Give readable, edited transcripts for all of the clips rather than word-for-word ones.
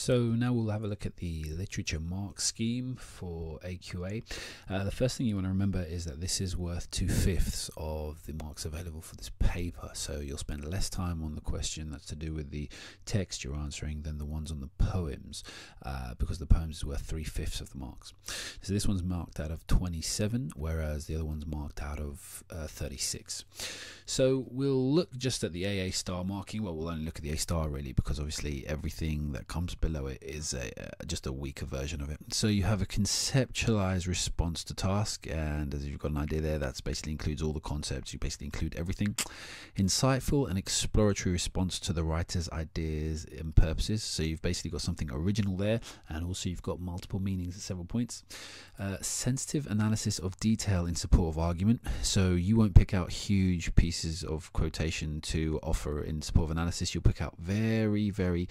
So now we'll have a look at the literature mark scheme for AQA. The first thing you want to remember is that this is worth 2/5 of the marks available for this paper. So you'll spend less time on the question that's to do with the text you're answering than the ones on the poems, because the poems is worth 3/5 of the marks. So this one's marked out of 27, whereas the other one's marked out of 36. So we'll look just at the AA star marking. Well, we'll only look at the A star really, because obviously everything that comes below it is just a weaker version of it. So you have a conceptualized response to task, and as you've got an idea there, that's basically includes all the concepts. You basically include everything. Insightful and exploratory response to the writer's ideas and purposes. So you've basically got something original there, and also you've got multiple meanings at several points. Sensitive analysis of detail in support of argument. So you won't pick out huge pieces of quotation to offer in support of analysis. You'll pick out very, very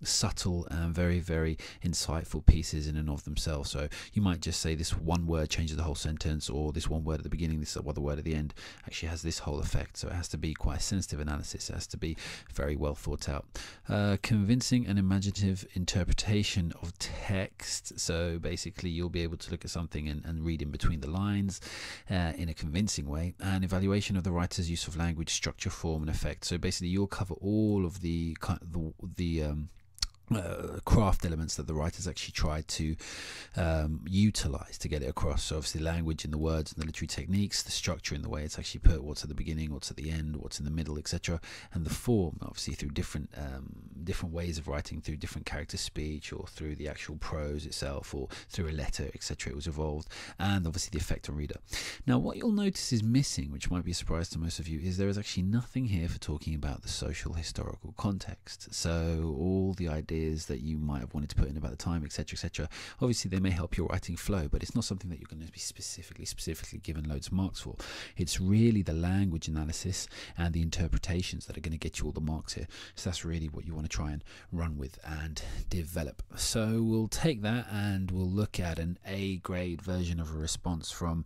subtle and very, very insightful pieces in and of themselves. So you might just say this one word changes the whole sentence, or this one word at the beginning, this other word at the end actually has this whole effect. So it has to be quite a sensitive analysis. It has to be very well thought out. Convincing and imaginative interpretation of text. So basically you'll be able to look at something and read in between the lines in a convincing way. And evaluation of the writer's use of language, structure, form and effect. So basically you'll cover all of the craft elements that the writers actually tried to utilize to get it across. So obviously language in the words and the literary techniques, the structure in the way it's actually put, what's at the beginning, what's at the end, what's in the middle, etc. And the form, obviously through different ways of writing, through different character speech, or through the actual prose itself, or through a letter, etc. It was evolved, and obviously the effect on reader. Now what you'll notice is missing, which might be a surprise to most of you, is there is actually nothing here for talking about the social historical context. So all the ideas that you might have wanted to put in about the time, etc., etc. Obviously they may help your writing flow, but it's not something that you're going to be specifically given loads of marks for. It's really the language analysis and the interpretations that are going to get you all the marks here. So that's really what you want to try and run with and develop. So we'll take that and we'll look at an A grade version of a response from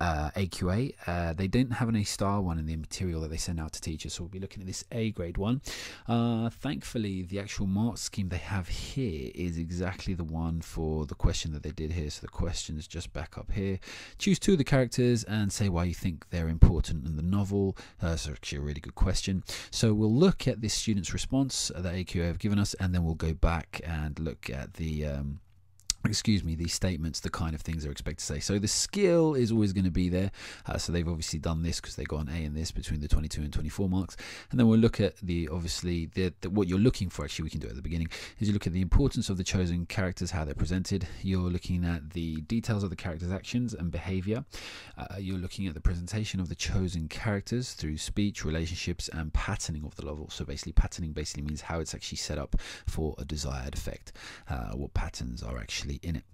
AQA. They didn't have an A star one in the material that they send out to teachers, so we'll be looking at this A grade one. Thankfully the actual mark scheme they have here is exactly the one for the question that they did here. So the question is just back up here. Choose two of the characters and say why you think they're important in the novel. So actually a really good question. So we'll look at this student's response that AQA have given us, and then we'll go back and look at the these statements, the kind of things they're expected to say. So the skill is always going to be there. So they've obviously done this because they got an A in this between the 22 and 24 marks. And then we'll look at what you're looking for. Actually, we can do it at the beginning. Is you look at the importance of the chosen characters, how they're presented. You're looking at the details of the characters' actions and behavior. You're looking at the presentation of the chosen characters through speech, relationships, and patterning of the novel. So basically, patterning means how it's actually set up for a desired effect. What patterns are actually in it.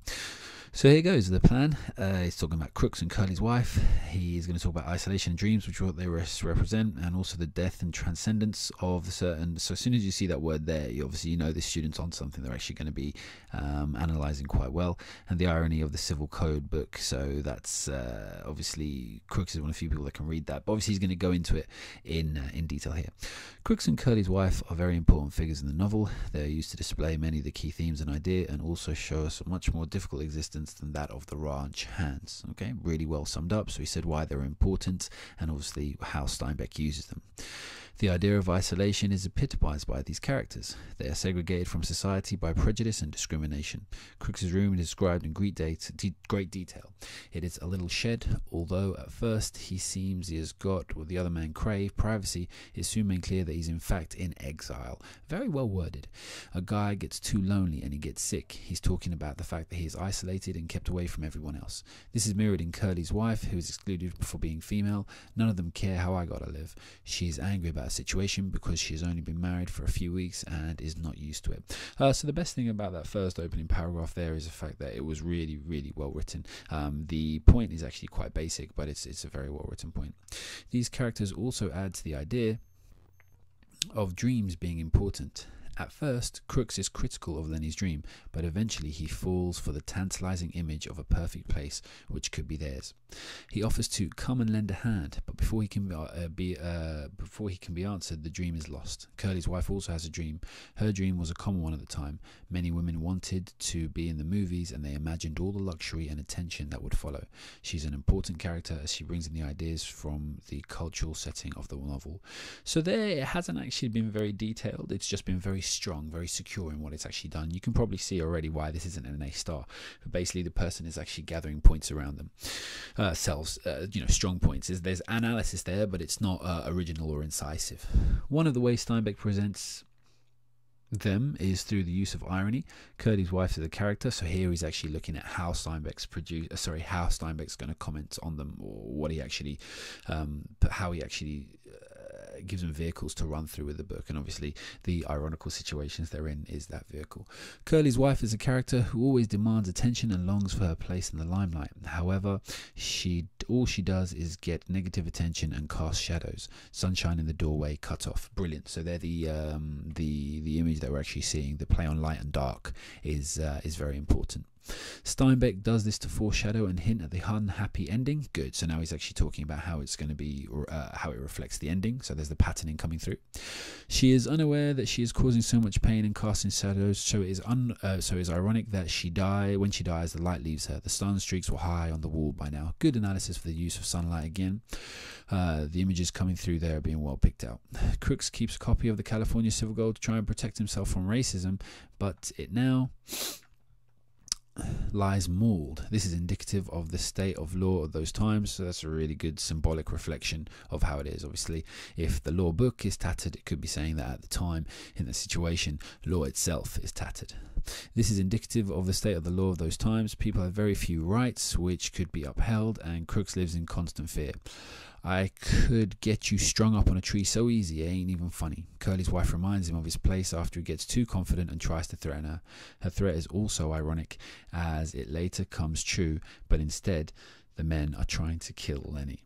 So here goes the plan. He's talking about Crooks and Curly's wife. He's going to talk about isolation and dreams, which are what they represent, and also the death and transcendence of the certain. So as soon as you see that word there, you obviously know this student's on something. They're actually going to be analysing quite well. And the irony of the civil code book. So that's obviously Crooks is one of the few people that can read that. But obviously he's going to go into it in detail here. Crooks and Curly's wife are very important figures in the novel. They're used to display many of the key themes and idea, and also show us a much more difficult existence than that of the ranch hands. Okay, really well summed up. So he said why they're important, and obviously how Steinbeck uses them. The idea of isolation is epitomized by these characters. They are segregated from society by prejudice and discrimination. Crooks's room is described in great detail. It is a little shed, although at first he seems he has got what the other man crave, privacy. It soon made clear that he's in fact in exile. Very well worded. A guy gets too lonely and he gets sick. He's talking about the fact that he is isolated and kept away from everyone else. This is mirrored in Curly's wife, who is excluded for being female. None of them care how I gotta live. She is angry about situation because she has only been married for a few weeks and is not used to it. So the best thing about that first opening paragraph there is the fact that it was really, really well written. The point is actually quite basic, but it's a very well written point. These characters also add to the idea of dreams being important. At first, Crooks is critical of Lenny's dream, but eventually he falls for the tantalizing image of a perfect place which could be theirs. He offers to come and lend a hand, but before he can be answered, the dream is lost. Curly's wife also has a dream. Her dream was a common one at the time. Many women wanted to be in the movies, and they imagined all the luxury and attention that would follow. She's an important character as she brings in the ideas from the cultural setting of the novel. So there, it hasn't actually been very detailed. It's just been very strong, very secure in what it's actually done. You can probably see already why this isn't an A star. But basically, the person is actually gathering points around them. Strong points. There's analysis there, but it's not original or incisive. One of the ways Steinbeck presents them is through the use of irony. Curly's wife is a character, so here he's actually looking at how Steinbeck's going to comment on them, or what he actually, how he actually gives them vehicles to run through with the book, and obviously the ironical situations they're in is that vehicle. Curly's wife is a character who always demands attention and longs for her place in the limelight. However, all she does is get negative attention and cast shadows. Sunshine in the doorway, cut off. Brilliant. So they're the image that we're actually seeing. The play on light and dark is very important. Steinbeck does this to foreshadow and hint at the unhappy ending. Good. So now he's actually talking about how it's going to be, how it reflects the ending. So there's the patterning coming through. She is unaware that she is causing so much pain and casting shadows. So it is ironic that when she dies, the light leaves her. The sun streaks were high on the wall by now. Good analysis for the use of sunlight again. The images coming through there are being well picked out. Crooks keeps a copy of the California Civil Code to try and protect himself from racism, but it now lies mauled. This is indicative of the state of law of those times, so that's a really good symbolic reflection of how it is. Obviously, if the law book is tattered, it could be saying that at the time, in the situation, law itself is tattered. This is indicative of the state of the law of those times. People have very few rights which could be upheld, and Crooks lives in constant fear. I could get you strung up on a tree so easy, it ain't even funny. Curly's wife reminds him of his place after he gets too confident and tries to threaten her. Her threat is also ironic, as it later comes true, but instead, the men are trying to kill Lenny.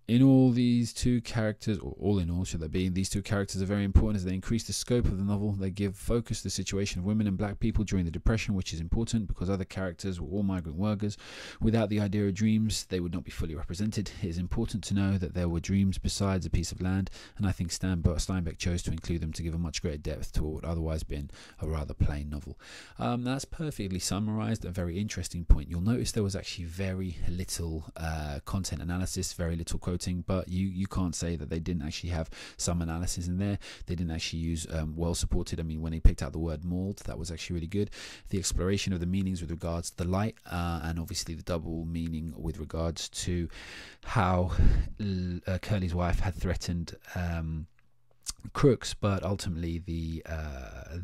In all, these two characters, or all in all, should there be, these two characters are very important as they increase the scope of the novel. They give focus to the situation of women and black people during the Depression, which is important because other characters were all migrant workers. Without the idea of dreams, they would not be fully represented. It is important to know that there were dreams besides a piece of land, and I think Steinbeck chose to include them to give a much greater depth to what would otherwise been a rather plain novel. That's perfectly summarized, a very interesting point. You'll notice there was actually very little content analysis, very little quoting, but you can't say that they didn't actually have some analysis in there. They didn't actually use well supported. I mean, when they picked out the word mauled, that was actually really good. The exploration of the meanings with regards to the light, and obviously the double meaning with regards to how Curly's wife had threatened Crooks, but ultimately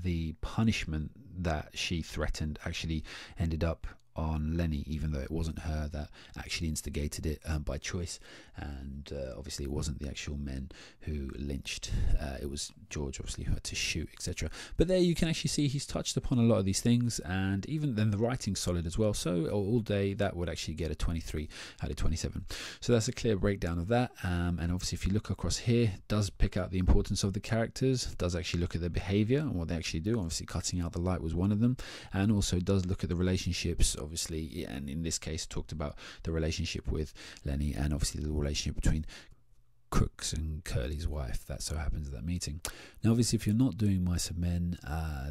the punishment that she threatened actually ended up on Lenny, even though it wasn't her that actually instigated it by choice, and obviously it wasn't the actual men who lynched. It was George, obviously, who had to shoot, etc. But there you can actually see he's touched upon a lot of these things, and even then the writing's solid as well. So all day that would actually get a 23 out of 27. So that's a clear breakdown of that. And obviously, if you look across here, it does pick out the importance of the characters, does actually look at their behavior and what they actually do. Obviously, cutting out the light was one of them, and also does look at the relationships, obviously, and in this case talked about the relationship with Lenny, and obviously the relationship between Crooks and Curly's wife that so happens at that meeting. Now obviously, if you're not doing Mice and Men,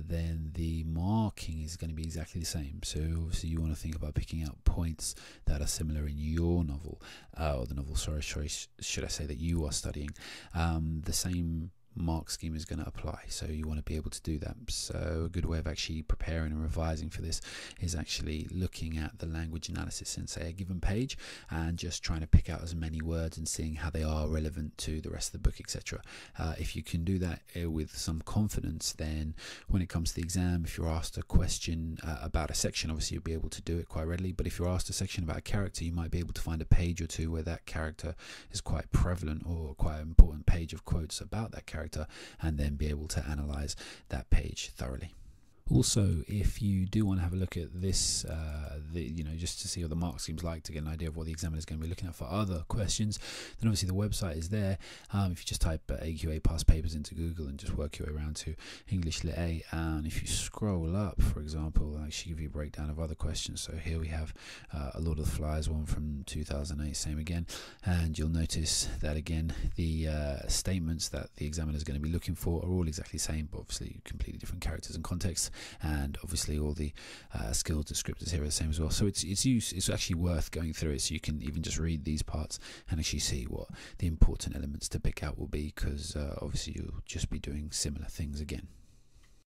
then the marking is going to be exactly the same. So obviously you want to think about picking out points that are similar in your novel, or the novel, sorry, should I say, that you are studying. The same mark scheme is going to apply, so you want to be able to do that. So a good way of actually preparing and revising for this is actually looking at the language analysis in, say, a given page, and just trying to pick out as many words and seeing how they are relevant to the rest of the book, etc. If you can do that with some confidence, then when it comes to the exam, if you're asked a question about a section, obviously you'll be able to do it quite readily. But if you're asked a section about a character, you might be able to find a page or two where that character is quite prevalent, or quite an important page of quotes about that character, and then be able to analyze that page thoroughly. Also, if you do want to have a look at this, just to see what the mark scheme's like, to get an idea of what the examiner is going to be looking at for other questions, then obviously the website is there. If you just type AQA past papers into Google and just work your way around to English Lit A, and if you scroll up, for example, I'll actually give you a breakdown of other questions. So here we have a Lord of the Flies one from 2008, same again, and you'll notice that again the statements that the examiner is going to be looking for are all exactly the same, but obviously completely different characters and contexts. And obviously all the skills descriptors here are the same as well. So it's actually worth going through it, so you can even just read these parts and actually see what the important elements to pick out will be, because obviously you'll just be doing similar things again.